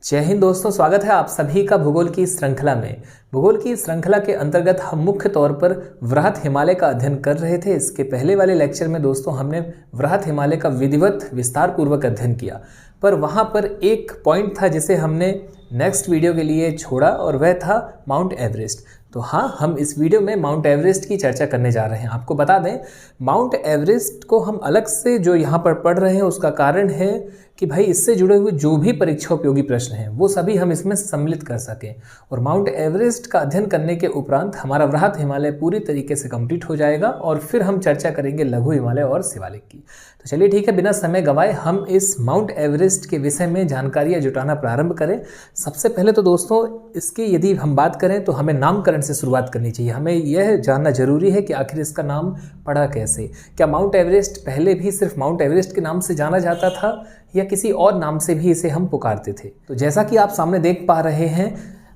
जय हिंद दोस्तों, स्वागत है आप सभी का भूगोल की श्रृंखला में। भूगोल की श्रृंखला के अंतर्गत हम मुख्य तौर पर वृहत हिमालय का अध्ययन कर रहे थे। इसके पहले वाले लेक्चर में दोस्तों हमने वृहत हिमालय का विधिवत विस्तार पूर्वक अध्ययन किया, पर वहाँ पर एक पॉइंट था जिसे हमने नेक्स्ट वीडियो के लिए छोड़ा और वह था माउंट एवरेस्ट। तो हाँ, हम इस वीडियो में माउंट एवरेस्ट की चर्चा करने जा रहे हैं। आपको बता दें, माउंट एवरेस्ट को हम अलग से जो यहाँ पर पढ़ रहे हैं उसका कारण है कि भाई इससे जुड़े हुए जो भी परीक्षा उपयोगी प्रश्न हैं वो सभी हम इसमें सम्मिलित कर सकें, और माउंट एवरेस्ट का अध्ययन करने के उपरांत हमारा वृहत हिमालय पूरी तरीके से कंप्लीट हो जाएगा और फिर हम चर्चा करेंगे लघु हिमालय और शिवालिक की। तो चलिए ठीक है, बिना समय गंवाए हम इस माउंट एवरेस्ट के विषय में जानकारियाँ जुटाना प्रारंभ करें। सबसे पहले तो दोस्तों इसकी यदि हम बात करें तो हमें नामकरण से शुरुआत करनी चाहिए। हमें यह जानना जरूरी है कि आखिर इसका नाम पड़ा कैसे। क्या माउंट एवरेस्ट पहले भी सिर्फ माउंट एवरेस्ट के नाम से जाना जाता था या किसी और नाम से भी इसे हम पुकारते थे? तो जैसा कि आप सामने देख पा रहे हैं,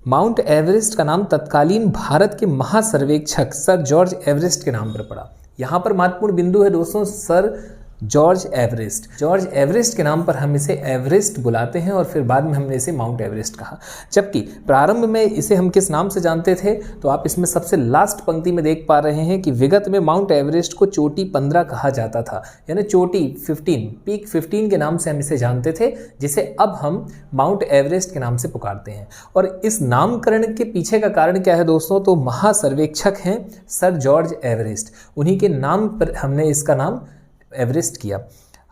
माउंट एवरेस्ट का नाम तत्कालीन भारत के महासर्वेक्षक सर जॉर्ज एवरेस्ट के नाम पर पड़ा। यहाँ पर महत्वपूर्ण बिंदु है दोस्तों, sir George Everest. George Everest के नाम पर हम इसे एवरेस्ट बुलाते हैं और फिर बाद में हमने इसे माउंट एवरेस्ट कहा। जबकि प्रारंभ में इसे हम किस नाम से जानते थे, तो आप इसमें सबसे लास्ट पंक्ति में देख पा रहे हैं कि विगत में माउंट एवरेस्ट को चोटी 15 कहा जाता था, यानी चोटी 15, पीक 15 के नाम से हम इसे जानते थे, जिसे अब हम माउंट एवरेस्ट के नाम से पुकारते हैं। और इस नामकरण के पीछे का कारण क्या है दोस्तों, तो महासर्वेक्षक हैं सर जॉर्ज एवरेस्ट, उन्हीं के नाम पर हमने इसका नाम एवरेस्ट किया।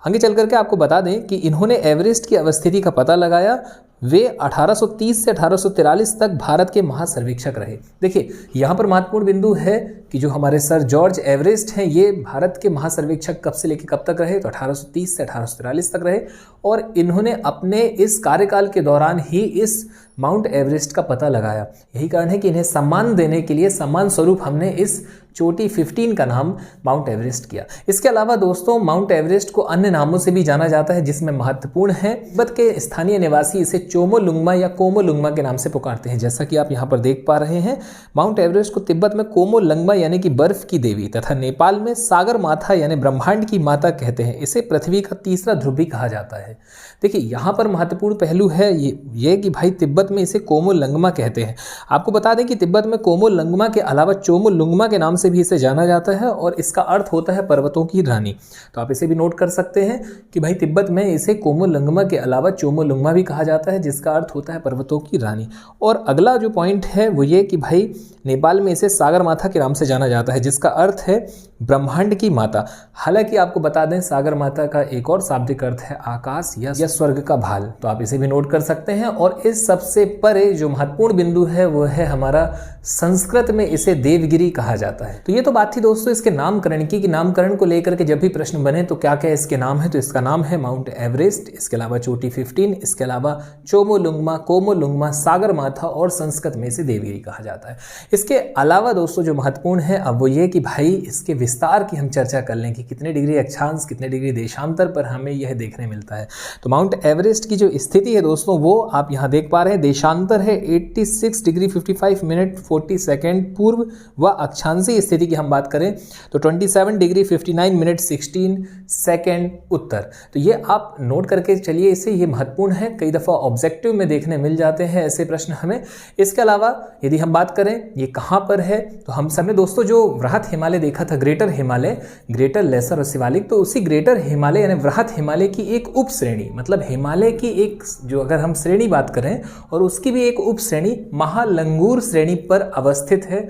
आगे चल करके आपको बता दें कि इन्होंने एवरेस्ट की अवस्थिति का पता लगाया। वे 1830 से 1843 तक भारत के महासर्वेक्षक रहे। देखिए, यहाँ पर महत्वपूर्ण बिंदु है कि जो हमारे सर जॉर्ज एवरेस्ट हैं ये भारत के महासर्वेक्षक कब से लेकर कब तक रहे, तो 1830 से 1843 तक रहे, और इन्होंने अपने इस कार्यकाल के दौरान ही इस माउंट एवरेस्ट का पता लगाया। यही कारण है कि इन्हें सम्मान देने के लिए सम्मान स्वरूप हमने इस चोटी 15 का नाम माउंट एवरेस्ट किया। इसके अलावा दोस्तों माउंट एवरेस्ट को अन्य नामों से भी जाना जाता है, जिसमें महत्वपूर्ण है तिब्बत के स्थानीय निवासी इसे चोमोलुंगमा या कोमोलुंगमा के नाम से पुकारते हैं। जैसा कि आप यहाँ पर देख पा रहे हैं, माउंट एवरेस्ट को तिब्बत में कोमोलुंगमा यानी कि बर्फ की देवी तथा नेपाल में सागर माता यानी ब्रह्मांड की माता कहते हैं। इसे पृथ्वी का तीसरा ध्रुव भी कहा जाता है। देखिए, यहाँ पर महत्वपूर्ण पहलू है ये कि भाई तिब्बत में इसे कोमोलुंगमा कहते हैं। आपको बता दें कि तिब्बत में कोमोलुंगमा के अलावा चोमोलुंगमा के नाम से भी इसे जाना जाता है और इसका अर्थ होता है पर्वतों की रानी। तो आप इसे भी नोट कर सकते हैं कि भाई तिब्बत में इसे कोमोलुंगमा के अलावा चोमोलुंगमा भी कहा जाता है, जिसका अर्थ होता है पर्वतों की रानी। और अगला जो पॉइंट है वो ये कि भाई नेपाल में इसे सागर माता के नाम से जाना जाता है, जिसका अर्थ है ब्रह्मांड की माता। हालांकि आपको बता दें, सागर माता का एक और शाब्दिक अर्थ है आकाश या स्वर्ग का भाल। तो आप इसे भी नोट कर सकते हैं। और इस सबसे परे जो महत्वपूर्ण बिंदु है वो है हमारा संस्कृत में इसे देवगिरी कहा जाता है। तो ये तो बात थी दोस्तों इसके नामकरण की, कि नामकरण को लेकर के जब भी प्रश्न बने तो क्या क्या इसके नाम है। तो इसका नाम है माउंट एवरेस्ट, इसके अलावा चोटी 15, इसके अलावा चोमोलुंगमा, कोमोलुंगमा, सागर माता और संस्कृत में इसे देवगिरी कहा जाता है। इसके अलावा दोस्तों जो महत्वपूर्ण है अब वो ये कि भाई इसके विस्तार की हम चर्चा कर लें कि कितने डिग्री अक्षांश कितने डिग्री देशांतर पर हमें यह देखने मिलता है। तो माउंट एवरेस्ट की जो स्थिति है दोस्तों वो आप यहाँ देख पा रहे हैं। देशांतर है 86 डिग्री 55 मिनट 40 सेकेंड पूर्व, व अक्षांशीय स्थिति की हम बात करें तो 27 डिग्री 59 मिनट 16 सेकेंड उत्तर। तो ये आप नोट करके चलिए इसे, ये महत्वपूर्ण है। कई दफ़ा ऑब्जेक्टिव में देखने मिल जाते हैं ऐसे प्रश्न हमें। इसके अलावा यदि हम बात करें ये कहाँ पर है, तो हम सबने दोस्तों जो वृहत हिमालय देखा था, ग्रेटर हिमालय, ग्रेटर, लेसर और शिवालिक, तो उसी ग्रेटर हिमालय यानी वृहत हिमालय की एक उप श्रेणी, मतलब हिमालय की एक जो अगर हम श्रेणी बात करें और उसकी भी एक उप श्रेणी महालंगूर श्रेणी पर अवस्थित है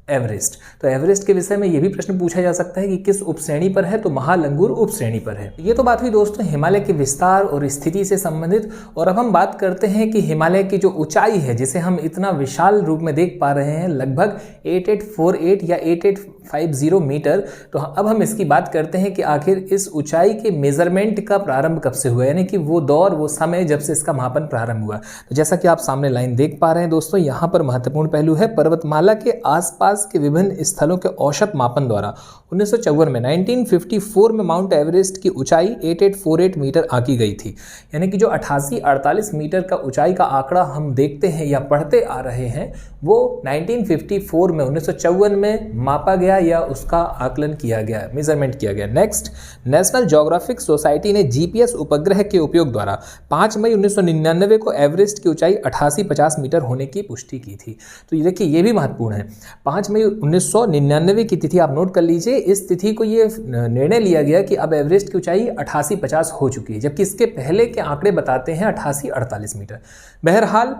एवरेस्ट। तो एवरेस्ट के विषय में यह भी प्रश्न पूछा जा सकता है कि किस उपश्रेणी पर है, तो महालंगूर उपश्रेणी पर है। ये तो बात हुई दोस्तों हिमालय के विस्तार और स्थिति से संबंधित। और अब हम बात करते हैं कि हिमालय की जो ऊंचाई है, जिसे हम इतना विशाल रूप में देख पा रहे हैं, लगभग 8848 या 8850 मीटर। तो अब हम इसकी बात करते हैं कि आखिर इस ऊंचाई के मेजरमेंट का प्रारंभ कब से हुआ, यानी कि वो दौर, वो समय जब से इसका मापन प्रारंभ हुआ। तो जैसा कि आप सामने लाइन देख पा रहे हैं दोस्तों, यहाँ पर महत्वपूर्ण पहलू है पर्वतमाला के आसपास आसपास के विभिन्न स्थलों के औसत मापन द्वारा 1954 में 1954 में माउंट एवरेस्ट की ऊंचाई 8848 मीटर आंकी गई थी। यानी कि जो 8848 मीटर का ऊंचाई का आंकड़ा हम देखते हैं या पढ़ते आ रहे हैं वो 1954 में 1954 में मापा गया या उसका आकलन किया गया, मेजरमेंट किया गया। नेक्स्ट, नेशनल ज्योग्राफिक सोसाइटी ने जीपीएस उपग्रह के उपयोग द्वारा 5 मई 1999 को एवरेस्ट की ऊंचाई 8850 मीटर होने की पुष्टि की थी। तो ये देखिए, ये भी महत्वपूर्ण है। 5 मई 1999 की तिथि आप नोट कर लीजिए। इस तिथि को ये निर्णय लिया गया कि अब एवरेस्ट की ऊंचाई 8850 हो चुकी है, जबकि इसके पहले के आंकड़े बताते हैं 8848 मीटर। बहरहाल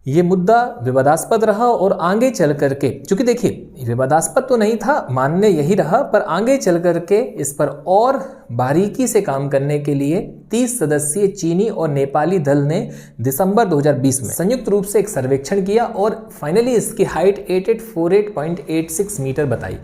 ये मुद्दा विवादास्पद रहा और आगे चल करके, चूंकि देखिए विवादास्पद तो नहीं था, मानने यही रहा, पर आगे चल करके इस पर और बारीकी से काम करने के लिए 30 सदस्यीय चीनी और नेपाली दल ने दिसंबर 2020 में संयुक्त रूप से एक सर्वेक्षण किया और फाइनली इसकी हाइट 8848.86 मीटर बताई।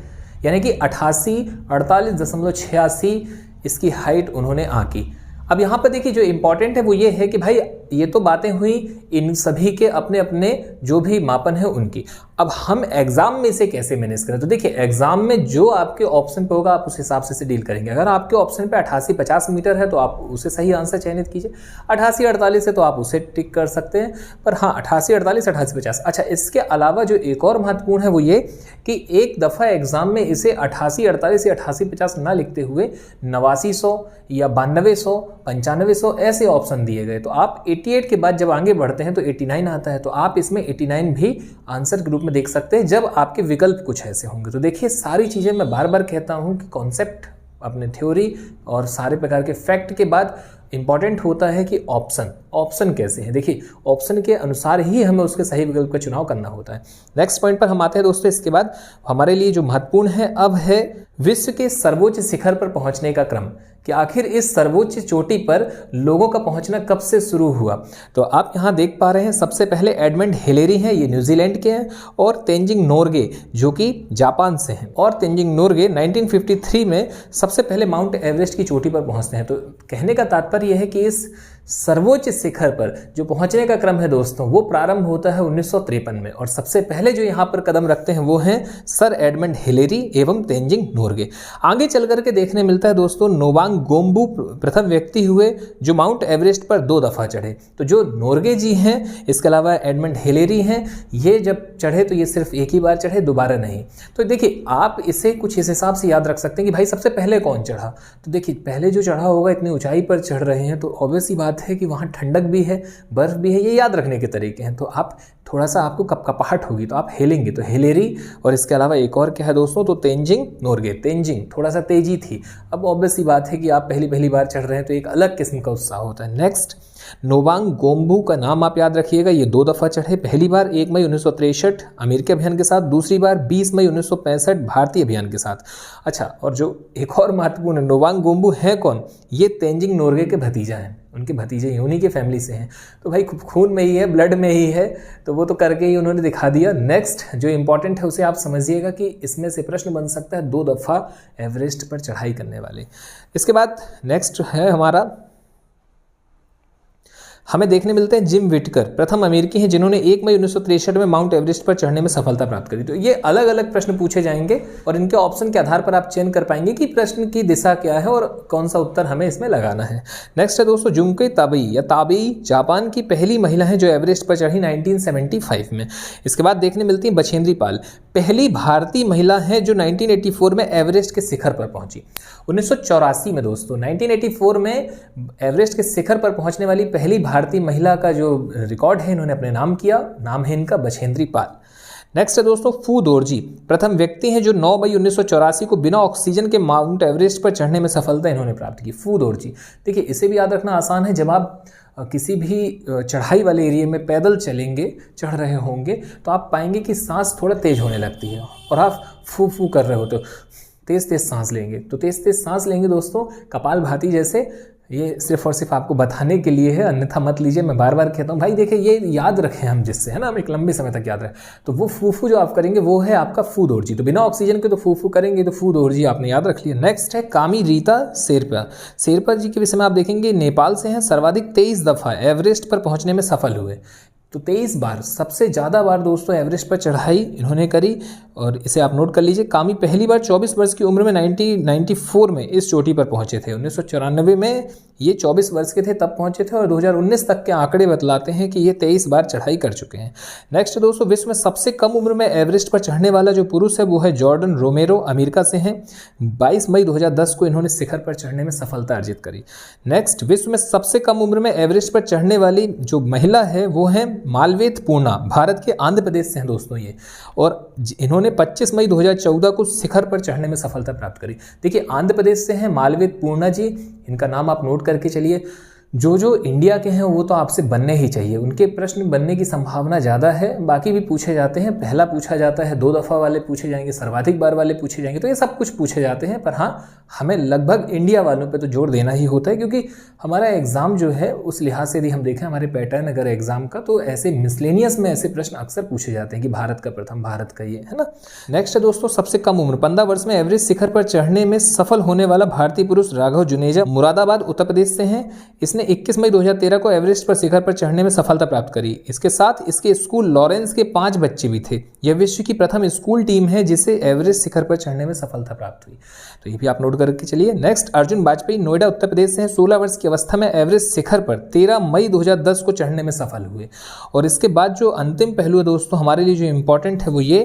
यानी कि 48.86 इसकी हाइट उन्होंने आंकी। अब यहाँ पर देखिए, जो इंपॉर्टेंट है वो ये है कि भाई ये तो बातें हुई इन सभी के अपने अपने जो भी मापन है उनकी। अब हम एग्जाम में इसे कैसे मैनेज करें? तो देखिए, एग्जाम में जो आपके ऑप्शन पे होगा आप उस हिसाब से डील करेंगे। अगर आपके ऑप्शन पे 8850 मीटर है तो आप उसे सही आंसर चयनित कीजिए। 8848 है तो आप उसे टिक कर सकते हैं। पर हाँ, 8848, 8850। अच्छा, इसके अलावा जो एक और महत्वपूर्ण है वो ये कि एक दफ़ा एग्जाम में इसे 8848 या 8850 ना लिखते हुए 8900 या 9200, 9500 ऐसे ऑप्शन दिए गए। तो आप 88 के बाद जब आगे बढ़ते हैं तो 89 आता है, तो आप इसमें 89 भी आंसर के रूप में देख सकते हैं जब आपके विकल्प कुछ ऐसे होंगे। तो देखिए, सारी चीज़ें मैं बार बार कहता हूं कि कॉन्सेप्ट, अपने थ्योरी और सारे प्रकार के फैक्ट के बाद इंपॉर्टेंट होता है कि ऑप्शन कैसे हैं। देखिए, ऑप्शन के अनुसार ही हमें उसके सही विकल्प का चुनाव करना होता है। नेक्स्ट पॉइंट पर हम आते हैं दोस्तों। इसके बाद हमारे लिए जो महत्वपूर्ण है अब है विश्व के सर्वोच्च शिखर पर पहुंचने का क्रम, कि आखिर इस सर्वोच्च चोटी पर लोगों का पहुंचना कब से शुरू हुआ। तो आप यहां देख पा रहे हैं, सबसे पहले एडमंड हिलेरी हैं, ये न्यूजीलैंड के हैं, और तेंजिंग नोर्गे जो कि जापान से हैं। और तेंजिंग नोर्गे 1953 में सबसे पहले माउंट एवरेस्ट की चोटी पर पहुंचते हैं। तो कहने का तात्पर्य यह है कि इस सर्वोच्च शिखर पर जो पहुंचने का क्रम है दोस्तों, वो प्रारंभ होता है 1953 में। और सबसे पहले जो यहां पर कदम रखते हैं वो हैं सर एडमंड हिलेरी एवं तेंजिंग नोर्गे। आगे चल करके देखने मिलता है दोस्तों, नोवांग गोम्बू प्रथम व्यक्ति हुए जो माउंट एवरेस्ट पर 2 दफा चढ़े। तो जो नोर्गे जी हैं, इसके अलावा एडमंड हिलेरी हैं, ये जब चढ़े तो ये सिर्फ एक ही बार चढ़े, दोबारा नहीं। तो देखिए, आप इसे कुछ इस हिसाब से याद रख सकते हैं कि भाई सबसे पहले कौन चढ़ा। तो देखिए, पहले जो चढ़ा होगा, इतनी ऊंचाई पर चढ़ रहे हैं तो ऑब्वियस ही बात है कि वहाँ ठंडक भी है, बर्फ भी है, ये याद रखने के तरीके हैं। तो आप थोड़ा सा आपको कपकपाहट होगी तो आप हिलेंगे। तो हिलेरी, और इसके अलावा एक और क्या है दोस्तों, तो तेंजिंग नोर्गे। तेंजिंग थोड़ा सा तेजी थी। अब ऑब्वियस ही बात है कि आप पहली बार चढ़ रहे हैं तो एक अलग किस्म का उत्साह होता है। नेक्स्ट, नोवांग गोम्बू का नाम आप याद रखिएगा, ये 2 दफा चढ़े। पहली बार 1 मई 1963 अमेरिकी अभियान के साथ, दूसरी बार 20 मई 1965 भारतीय अभियान के साथ। अच्छा, और जो एक और महत्वपूर्ण है, नोवांग गोम्बू है कौन? ये तेंजिंग नोर्गे के भतीजा हैं, उनके भतीजे ही, उन्हीं के फैमिली से हैं। तो भाई खून में ही है, ब्लड में ही है, तो वो तो करके ही उन्होंने दिखा दिया। नेक्स्ट जो इंपॉर्टेंट है उसे आप समझिएगा कि इसमें से प्रश्न बन सकता है 2 दफा एवरेस्ट पर चढ़ाई करने वाले। इसके बाद नेक्स्ट है हमारा, हमें देखने मिलते हैं जिम विटकर, प्रथम अमेरिकी हैं जिन्होंने 1 मई 1963 में माउंट एवरेस्ट पर चढ़ने में सफलता प्राप्त करी। तो ये अलग अलग प्रश्न पूछे जाएंगे और इनके ऑप्शन के आधार पर आप चयन कर पाएंगे कि प्रश्न की दिशा क्या है और कौन सा उत्तर हमें इसमें लगाना है। नेक्स्ट है दोस्तों जुंके ताबेई या ताबेई, जापान की पहली महिला है जो एवरेस्ट पर चढ़ी 1975 में। इसके बाद देखने मिलती है बछेंद्री पाल, पहली भारतीय महिला है जो 1984 में एवरेस्ट के शिखर पर पहुंची। 1984 में दोस्तों 1984 में एवरेस्ट के शिखर पर पहुंचने वाली पहली भारतीय महिला का जो रिकॉर्ड है इन्होंने अपने नाम किया, नाम है इनका बछेंद्री पाल। नेक्स्ट है दोस्तों फू दोरजी, प्रथम व्यक्ति हैं जो 9 मई 1984 को बिना ऑक्सीजन के माउंट एवरेस्ट पर चढ़ने में सफलता इन्होंने प्राप्त की। फू दोरजी, देखिए इसे भी याद रखना आसान है। जब आप किसी भी चढ़ाई वाले एरिया में पैदल चलेंगे, चढ़ रहे होंगे, तो आप पाएंगे कि सांस थोड़ा तेज होने लगती है और आप फू फू कर रहे होते हो, तेज तेज सांस लेंगे। तो तेज तेज सांस लेंगे दोस्तों कपालभाति जैसे, ये सिर्फ और सिर्फ आपको बताने के लिए है, अन्यथा मत लीजिए। मैं बार बार कहता हूँ भाई देखिए ये याद रखें हम, जिससे है ना हम एक लंबे समय तक याद रखें। तो वो फूफू जो आप करेंगे वो है आपका फू दोरजी। तो बिना ऑक्सीजन के तो फूफू करेंगे, तो फू दोरजी आपने याद रख लिया। नेक्स्ट है कामी रीता शेरपा। शेरपा जी के विषय में आप देखेंगे नेपाल से हैं, सर्वाधिक 23 दफा एवरेस्ट पर पहुंचने में सफल हुए। तो 23 बार, सबसे ज़्यादा बार दोस्तों एवरेस्ट पर चढ़ाई इन्होंने करी। और इसे आप नोट कर लीजिए। कामी पहली बार 24 वर्ष की उम्र में 1994 में इस चोटी पर पहुंचे थे। 1994 में ये 24 वर्ष के थे तब पहुंचे थे और 2019 तक के आंकड़े बतलाते हैं कि ये 23 बार चढ़ाई कर चुके हैं। नेक्स्ट दोस्तों, विश्व में सबसे कम उम्र में एवरेस्ट पर चढ़ने वाला जो पुरुष है वो है जॉर्डन रोमेरो, अमेरिका से हैं। 22 मई 2010 को इन्होंने शिखर पर चढ़ने में सफलता अर्जित करी। नेक्स्ट, विश्व में सबसे कम उम्र में एवरेस्ट पर चढ़ने वाली जो महिला है वो है मालवेत पूर्णा, भारत के आंध्र प्रदेश से हैं दोस्तों ये। और इन्होंने 25 मई 2014 को शिखर पर चढ़ने में सफलता प्राप्त करी। देखिए, आंध्र प्रदेश से हैं मालवेत पूर्णा जी, इनका नाम आप नोट करके चलिए। जो इंडिया के हैं वो तो आपसे बनने ही चाहिए, उनके प्रश्न बनने की संभावना ज़्यादा है। बाकी भी पूछे जाते हैं, पहला पूछा जाता है, 2 दफ़ा वाले पूछे जाएंगे, सर्वाधिक बार वाले पूछे जाएंगे, तो ये सब कुछ पूछे जाते हैं। पर हाँ, हमें लगभग इंडिया वालों पे तो जोर देना ही होता है, क्योंकि हमारा एग्ज़ाम जो है उस लिहाज से यदि हम देखें हमारे पैटर्न अगर एग्जाम का, तो ऐसे मिसलेनियस में ऐसे प्रश्न अक्सर पूछे जाते हैं कि भारत का प्रथम, भारत का ये, है ना। नेक्स्ट है दोस्तों, सबसे कम उम्र 15 वर्ष में एवरेस्ट शिखर पर चढ़ने में सफल होने वाला भारतीय पुरुष राघव जुनेजा, मुरादाबाद, उत्तर प्रदेश से हैं। इसने 21 मई 2013 को एवरेस्ट पर शिखर पर चढ़ने में सफलता प्राप्त करी। इसके साथ इसके स्कूल लॉरेंस के 5 बच्चे भी थे। यह विश्व की प्रथम स्कूल टीम है जिसे एवरेस्ट शिखर पर चढ़ने में सफलता प्राप्त हुई, तो ये भी आप नोट करके चलिए। नेक्स्ट, अर्जुन वाजपेयी, नोएडा, उत्तर प्रदेश से हैं। 16 वर्ष की अवस्था में एवरेस्ट शिखर पर 13 मई 2010 को चढ़ने में सफल हुए। और इसके बाद जो अंतिम पहलू है दोस्तों हमारे लिए जो इंपॉर्टेंट है वो ये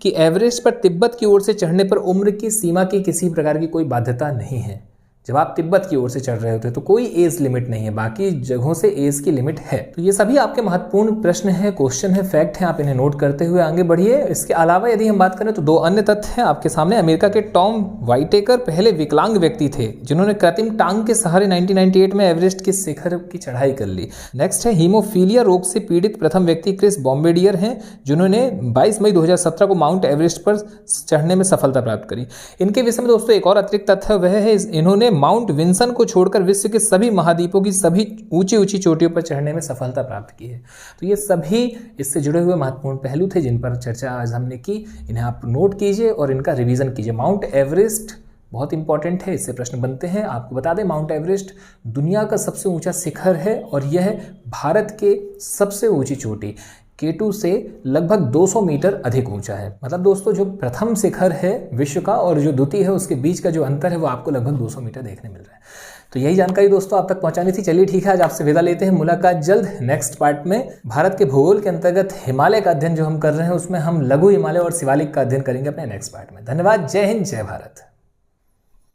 कि एवरेस्ट पर तिब्बत की ओर से चढ़ने पर उम्र की सीमा की किसी प्रकार की कोई बाध्यता नहीं है। जब आप तिब्बत की ओर से चढ़ रहे होते हैं तो कोई एज लिमिट नहीं है, बाकी जगहों से एज की लिमिट है। तो ये सभी आपके महत्वपूर्ण प्रश्न है, क्वेश्चन है, फैक्ट है, आप इन्हें नोट करते हुए आगे बढ़िए। इसके अलावा यदि हम बात करें तो 2 अन्य तथ्य हैं आपके सामने। अमेरिका के टॉम वाइटेकर पहले विकलांग व्यक्ति थे जिन्होंने कृत्रिम टांग के सहारे 1998 में एवरेस्ट के शिखर की चढ़ाई कर ली। नेक्स्ट है, हीमोफीलिया रोग से पीड़ित प्रथम व्यक्ति क्रिस बॉम्बेडियर हैं जिन्होंने 22 मई 2017 को माउंट एवरेस्ट पर चढ़ने में सफलता प्राप्त करी। इनके विषय में दोस्तों एक और अतिरिक्त तथ्य वह है इन्होंने माउंट विंसन को छोड़कर विश्व के सभी महाद्वीपों की सभी ऊंची चोटियों पर चढ़ने में सफलता प्राप्त की है। तो ये सभी इससे जुड़े हुए महत्वपूर्ण पहलू थे जिन पर चर्चा आज हमने की। इन्हें आप नोट कीजिए और इनका रिवीजन कीजिए। माउंट एवरेस्ट बहुत इंपॉर्टेंट है, इससे प्रश्न बनते हैं। आपको बता दें, माउंट एवरेस्ट दुनिया का सबसे ऊंचा शिखर है और यह भारत के सबसे ऊंची चोटी K2 से लगभग 200 मीटर अधिक ऊंचा है। मतलब दोस्तों जो प्रथम शिखर है विश्व का और जो द्वितीय है उसके बीच का जो अंतर है वो आपको लगभग 200 मीटर देखने मिल रहा है। तो यही जानकारी दोस्तों आप तक पहुंचानी थी। चलिए ठीक है, आज आपसे विदा लेते हैं। मुलाकात जल्द नेक्स्ट पार्ट में। भारत के भूगोल के अंतर्गत हिमालय का अध्ययन जो हम कर रहे हैं उसमें हम लघु हिमालय और शिवालिक का अध्ययन करेंगे अपने नेक्स्ट पार्ट में। धन्यवाद। जय हिंद, जय भारत।